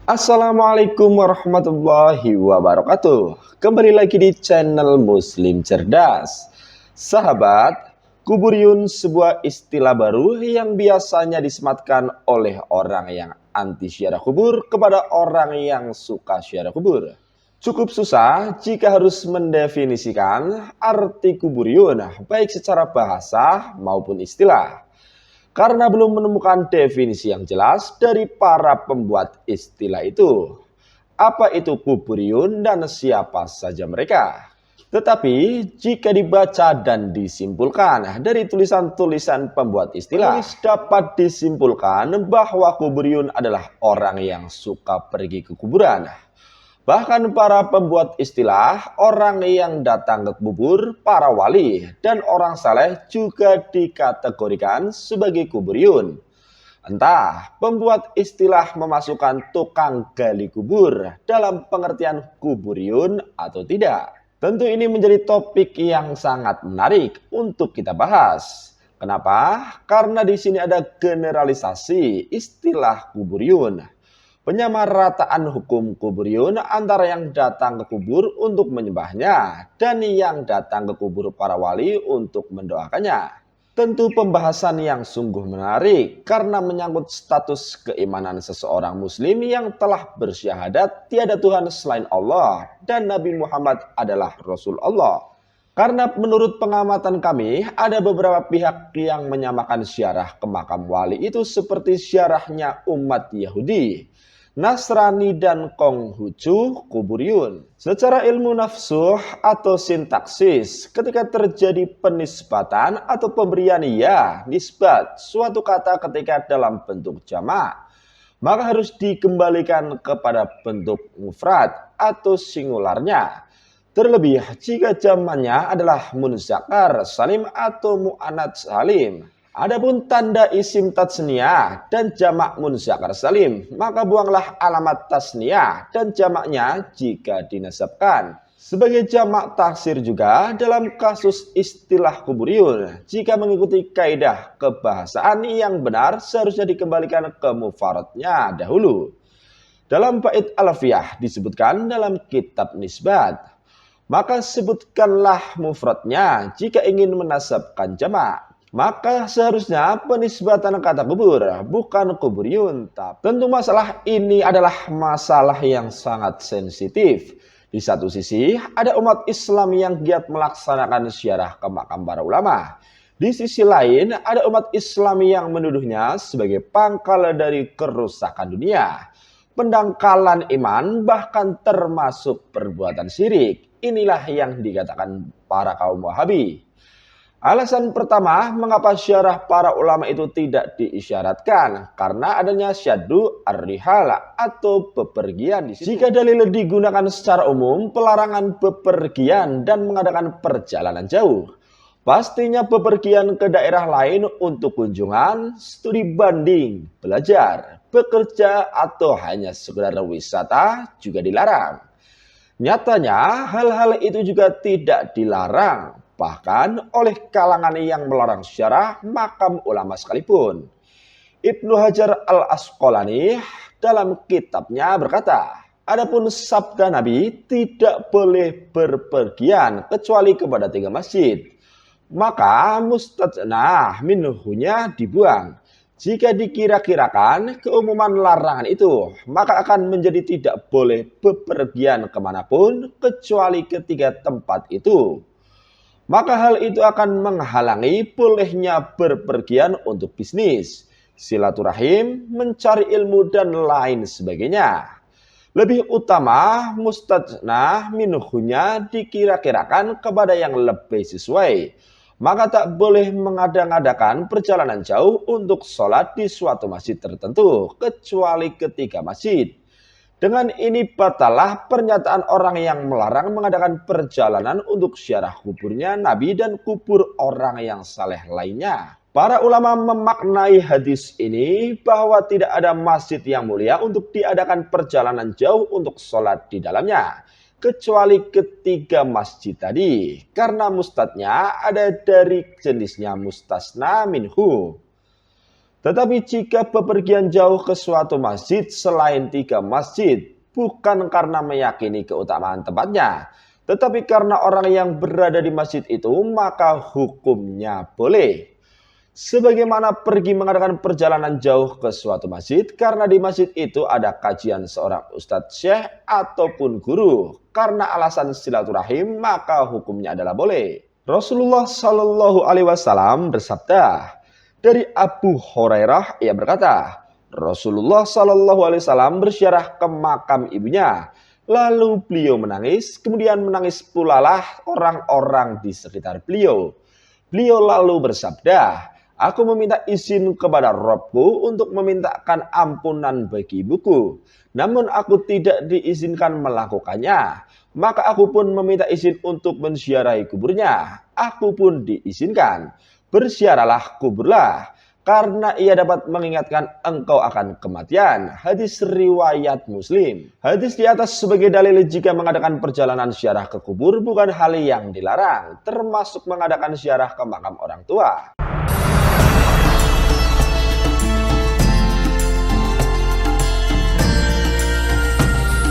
Assalamualaikum warahmatullahi wabarakatuh. Kembali lagi di channel Muslim Cerdas. Sahabat, kuburiyun sebuah istilah baru yang biasanya disematkan oleh orang yang anti ziarah kubur kepada orang yang suka ziarah kubur. Cukup susah jika harus mendefinisikan arti kuburiyun baik secara bahasa maupun istilah, karena belum menemukan definisi yang jelas dari para pembuat istilah itu. Apa itu kuburiyun dan siapa saja mereka? Tetapi jika dibaca dan disimpulkan dari tulisan-tulisan pembuat istilah, dapat disimpulkan bahwa kuburiyun adalah orang yang suka pergi ke kuburan. Bahkan para pembuat istilah, orang yang datang ke kubur, para wali, dan orang saleh juga dikategorikan sebagai kuburiyun. Entah pembuat istilah memasukkan tukang gali kubur dalam pengertian kuburiyun atau tidak. Tentu ini menjadi topik yang sangat menarik untuk kita bahas. Kenapa? Karena di sini ada generalisasi istilah kuburiyun. Penyamarataan hukum kuburiyun antara yang datang ke kubur untuk menyembahnya dan yang datang ke kubur para wali untuk mendoakannya. Tentu pembahasan yang sungguh menarik karena menyangkut status keimanan seseorang muslim yang telah bersyahadat tiada Tuhan selain Allah dan Nabi Muhammad adalah Rasul Allah. Karena menurut pengamatan kami, ada beberapa pihak yang menyamakan ziarah ke makam wali itu seperti ziarahnya umat Yahudi, Nasrani, dan Konghucu kuburiyun. Secara ilmu nafsuh atau sintaksis, ketika terjadi penisbatan atau pemberian nisbat suatu kata ketika dalam bentuk jamak, maka harus dikembalikan kepada bentuk mufrad atau singularnya. Terlebih jika jamannya adalah munzakkar salim atau muannats salim. Adapun tanda isim tasniyah dan jamak munzakkar salim, maka buanglah alamat tasniyah dan jamaknya jika dinasabkan. Sebagai jamak taksir juga dalam kasus istilah kuburiyun, jika mengikuti kaidah kebahasaan yang benar seharusnya dikembalikan ke mufaradnya dahulu. Dalam bait alfiyah disebutkan dalam kitab nisbat, maka sebutkanlah mufradnya jika ingin menasabkan jamak. Maka seharusnya penisbatan kata kubur bukan kuburiyun. Tentu masalah ini adalah masalah yang sangat sensitif. Di satu sisi ada umat Islam yang giat melaksanakan ziarah ke makam para ulama. Di sisi lain ada umat Islam yang menuduhnya sebagai pangkal dari kerusakan dunia, pendangkalan iman, bahkan termasuk perbuatan syirik. Inilah yang dikatakan para kaum Wahabi. Alasan pertama, mengapa ziarah para ulama itu tidak diisyaratkan? Karena adanya syaddu ar-rihala atau bepergian di situ. Jika dalil digunakan secara umum, pelarangan bepergian dan mengadakan perjalanan jauh. Pastinya bepergian ke daerah lain untuk kunjungan, studi banding, belajar, bekerja, atau hanya sekedar wisata juga dilarang. Nyatanya hal-hal itu juga tidak dilarang, bahkan oleh kalangan yang melarang ziarah makam ulama sekalipun. Ibnu Hajar al-Asqalani dalam kitabnya berkata, adapun sabda Nabi tidak boleh berpergian kecuali kepada 3 masjid, maka mustadnah minhunya dibuang. Jika dikira-kirakan keumuman larangan itu, maka akan menjadi tidak boleh bepergian kemanapun kecuali ketiga tempat itu. Maka hal itu akan menghalangi bolehnya berpergian untuk bisnis, silaturahim, mencari ilmu, dan lain sebagainya. Lebih utama, mustadnah minhunya dikira-kirakan kepada yang lebih sesuai. Maka tak boleh mengada-ngadakan perjalanan jauh untuk sholat di suatu masjid tertentu, kecuali ketiga masjid. Dengan ini batalah pernyataan orang yang melarang mengadakan perjalanan untuk ziarah kuburnya Nabi dan kubur orang yang saleh lainnya. Para ulama memaknai hadis ini bahwa tidak ada masjid yang mulia untuk diadakan perjalanan jauh untuk sholat di dalamnya, kecuali ketiga masjid tadi, karena mustadnya ada dari jenisnya mustasna minhu. Tetapi jika bepergian jauh ke suatu masjid selain 3 masjid, bukan karena meyakini keutamaan tempatnya, tetapi karena orang yang berada di masjid itu, maka hukumnya boleh. Sebagaimana pergi mengadakan perjalanan jauh ke suatu masjid, karena di masjid itu ada kajian seorang ustadz syekh ataupun guru. Karena alasan silaturahim, maka hukumnya adalah boleh. Rasulullah Shallallahu Alaihi Wasallam bersabda, dari Abu Hurairah ia berkata, Rasulullah Shallallahu Alaihi Wasallam berziarah ke makam ibunya. Lalu beliau menangis, kemudian menangis pula lah orang-orang di sekitar beliau. Beliau lalu bersabda, aku meminta izin kepada Robku untuk memintakan ampunan bagi ibuku. Namun aku tidak diizinkan melakukannya. Maka aku pun meminta izin untuk menziarahi kuburnya. Aku pun diizinkan. Berziarahlah kuburlah. Karena ia dapat mengingatkan engkau akan kematian. Hadis riwayat Muslim. Hadis di atas sebagai dalil jika mengadakan perjalanan ziarah ke kubur bukan hal yang dilarang, termasuk mengadakan ziarah ke makam orang tua.